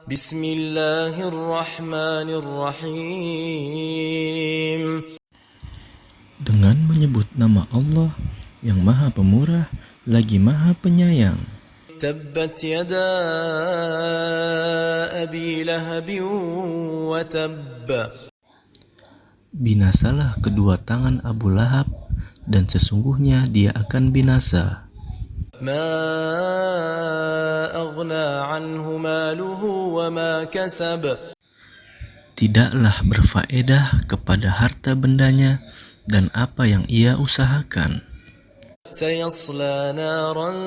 Bismillahirrahmanirrahim. Dengan menyebut nama Allah yang Maha Pemurah lagi Maha Penyayang. Tabbat yada abi lahabin wa tabb. Binasalah kedua tangan Abu Lahab, dan sesungguhnya dia akan binasa. Ma aghna anhu maluhu wa ma kasab. Tidaklah berfaedah kepada harta bendanya dan apa yang ia usahakan. Sayasla naran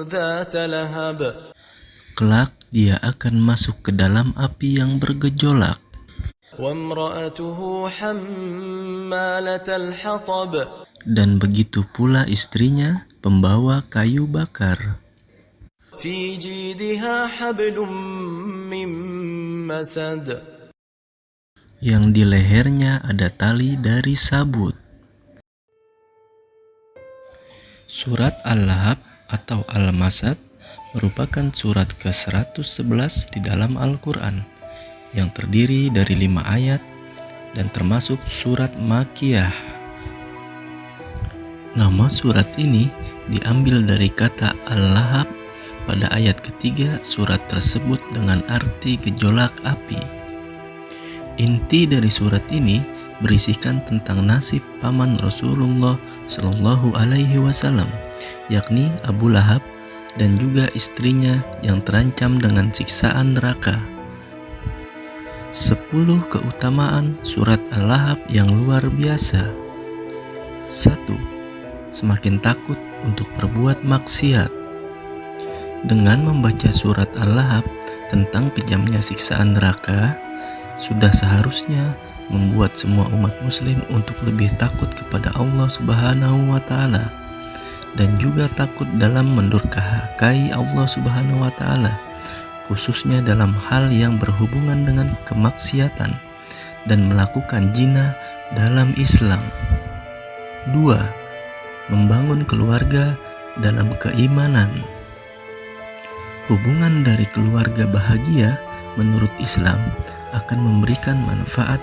dhata lahab. Kelak dia akan masuk ke dalam api yang bergejolak. Wamra'atuhu hammalatal hatab. Dan begitu pula istrinya, pembawa kayu bakar. Fi jidha hablum min masad. Yang di lehernya ada tali dari sabut. Surat Al-Lahab atau Al-Masad merupakan surat ke-111 di dalam Al-Quran yang terdiri dari 5 ayat dan termasuk surat Makkiyah. Nama surat ini diambil dari kata Al-Lahab pada ayat ketiga surat tersebut dengan arti gejolak api. Inti dari surat ini berisikan tentang nasib paman Rasulullah Shallallahu Alaihi Wasallam, yakni Abu Lahab, dan juga istrinya yang terancam dengan siksaan neraka. 10 keutamaan surat Al-Lahab yang luar biasa. 1. Semakin takut untuk berbuat maksiat. Dengan membaca surat Al-Lahab tentang kejamnya siksaan neraka, sudah seharusnya membuat semua umat muslim untuk lebih takut kepada Allah Subhanahu wa Ta'ala, dan juga takut dalam mendurhakai Allah Subhanahu wa Ta'ala, khususnya dalam hal yang berhubungan dengan kemaksiatan dan melakukan zina dalam Islam. 2. Membangun keluarga dalam keimanan. Hubungan dari keluarga bahagia menurut Islam akan memberikan manfaat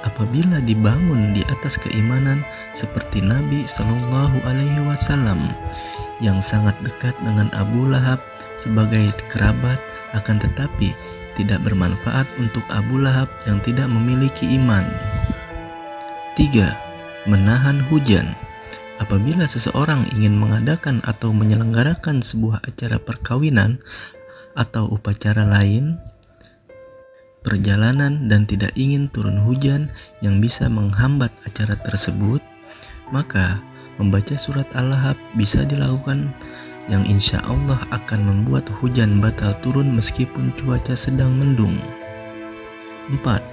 apabila dibangun di atas keimanan seperti Nabi Shallallahu Alaihi Wasallam yang sangat dekat dengan Abu Lahab sebagai kerabat, akan tetapi tidak bermanfaat untuk Abu Lahab yang tidak memiliki iman. 3. Menahan hujan. Apabila seseorang ingin mengadakan atau menyelenggarakan sebuah acara perkawinan atau upacara lain, perjalanan, dan tidak ingin turun hujan yang bisa menghambat acara tersebut, maka membaca surat Al-Lahab bisa dilakukan, yang insya Allah akan membuat hujan batal turun meskipun cuaca sedang mendung. 4.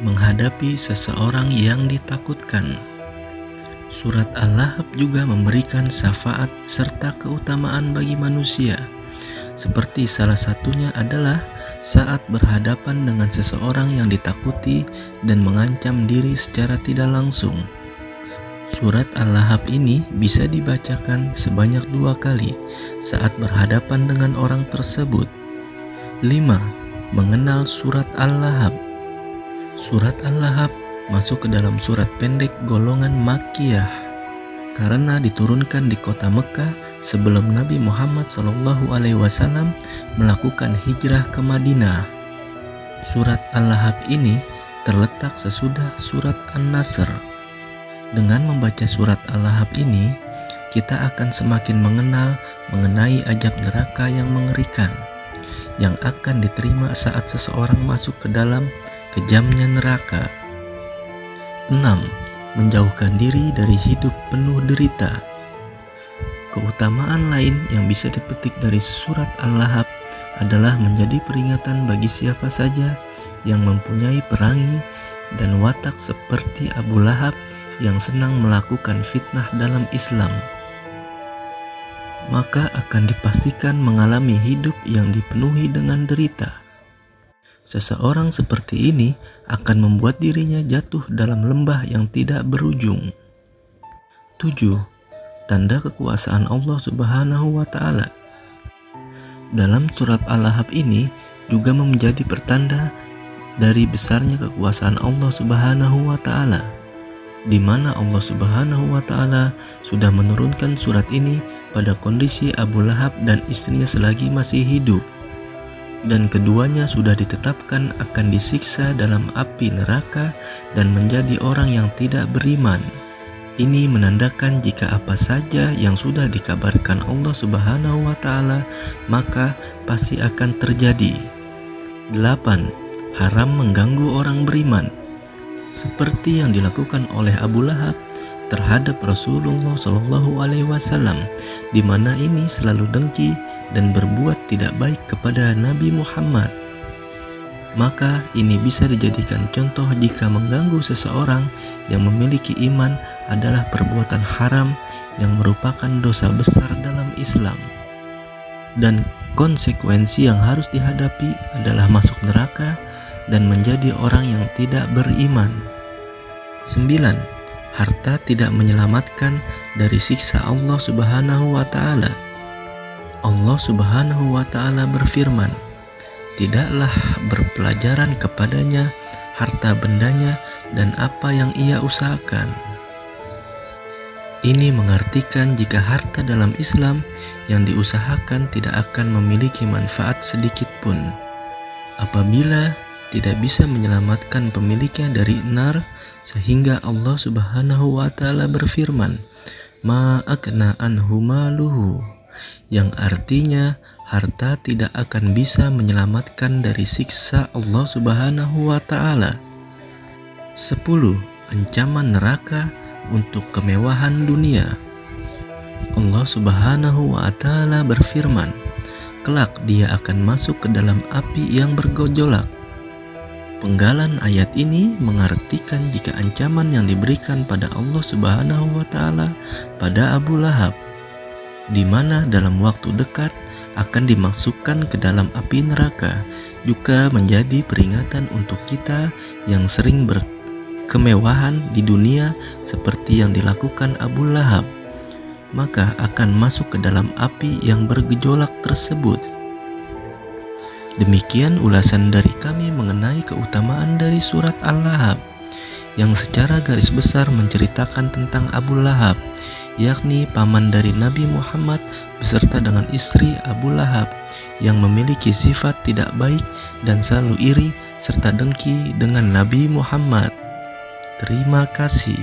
Menghadapi seseorang yang ditakutkan. Surat Al-Lahab juga memberikan syafaat serta keutamaan bagi manusia, seperti salah satunya adalah saat berhadapan dengan seseorang yang ditakuti dan mengancam diri secara tidak langsung. Surat Al-Lahab ini bisa dibacakan sebanyak 2 kali saat berhadapan dengan orang tersebut. 5. Mengenal surat Al-Lahab. Surat Al-Lahab masuk ke dalam surat pendek golongan Makkiyah karena diturunkan di kota Mekah sebelum Nabi Muhammad SAW melakukan hijrah ke Madinah. Surat Al-Lahab ini terletak sesudah surat An-Nasr. Dengan membaca surat Al-Lahab ini, kita akan semakin mengenal mengenai azab neraka yang mengerikan yang akan diterima saat seseorang masuk ke dalam kejamnya neraka. 6. Menjauhkan diri dari hidup penuh derita. Keutamaan lain yang bisa dipetik dari surat Al-Lahab adalah menjadi peringatan bagi siapa saja yang mempunyai perangi dan watak seperti Abu Lahab yang senang melakukan fitnah dalam Islam, maka akan dipastikan mengalami hidup yang dipenuhi dengan derita. Seseorang seperti ini akan membuat dirinya jatuh dalam lembah yang tidak berujung. 7. Tanda kekuasaan Allah Subhanahu wa Ta'ala. Dalam surat Al-Lahab ini juga menjadi pertanda dari besarnya kekuasaan Allah Subhanahu wa Ta'ala, di mana Allah Subhanahu wa Ta'ala sudah menurunkan surat ini pada kondisi Abu Lahab dan istrinya selagi masih hidup, dan keduanya sudah ditetapkan akan disiksa dalam api neraka dan menjadi orang yang tidak beriman. Ini menandakan jika apa saja yang sudah dikabarkan Allah Subhanahu wa Ta'ala maka pasti akan terjadi. 8. Haram mengganggu orang beriman, seperti yang dilakukan oleh Abu Lahab terhadap Rasulullah SAW, di mana ini selalu dengki dan berbuat tidak baik kepada Nabi Muhammad. Maka ini bisa dijadikan contoh jika mengganggu seseorang yang memiliki iman adalah perbuatan haram yang merupakan dosa besar dalam Islam, dan konsekuensi yang harus dihadapi adalah masuk neraka dan menjadi orang yang tidak beriman. 9. Harta tidak menyelamatkan dari siksa Allah Subhanahu wa Ta'ala. Allah Subhanahu wa Ta'ala berfirman, "Tidaklah berpelajaran kepadanya harta bendanya dan apa yang ia usahakan." Ini mengartikan jika harta dalam Islam yang diusahakan tidak akan memiliki manfaat sedikit pun, apabila tidak bisa menyelamatkan pemiliknya dari nar, sehingga Allah Subhanahu wa Ta'ala berfirman, "Ma aghna anhu maluhu," yang artinya harta tidak akan bisa menyelamatkan dari siksa Allah Subhanahu wa Ta'ala. 10. Ancaman neraka untuk kemewahan dunia. Allah Subhanahu wa Ta'ala berfirman, "Kelak dia akan masuk ke dalam api yang bergejolak." Penggalan ayat ini mengartikan jika ancaman yang diberikan pada Allah Subhanahu wa Ta'ala pada Abu Lahab, di mana dalam waktu dekat akan dimasukkan ke dalam api neraka, juga menjadi peringatan untuk kita yang sering berkemewahan di dunia seperti yang dilakukan Abu Lahab, maka akan masuk ke dalam api yang bergejolak tersebut. Demikian ulasan dari kami mengenai keutamaan dari surat Al-Lahab, yang secara garis besar menceritakan tentang Abu Lahab, yakni paman dari Nabi Muhammad beserta dengan istri Abu Lahab yang memiliki sifat tidak baik dan selalu iri serta dengki dengan Nabi Muhammad. Terima kasih.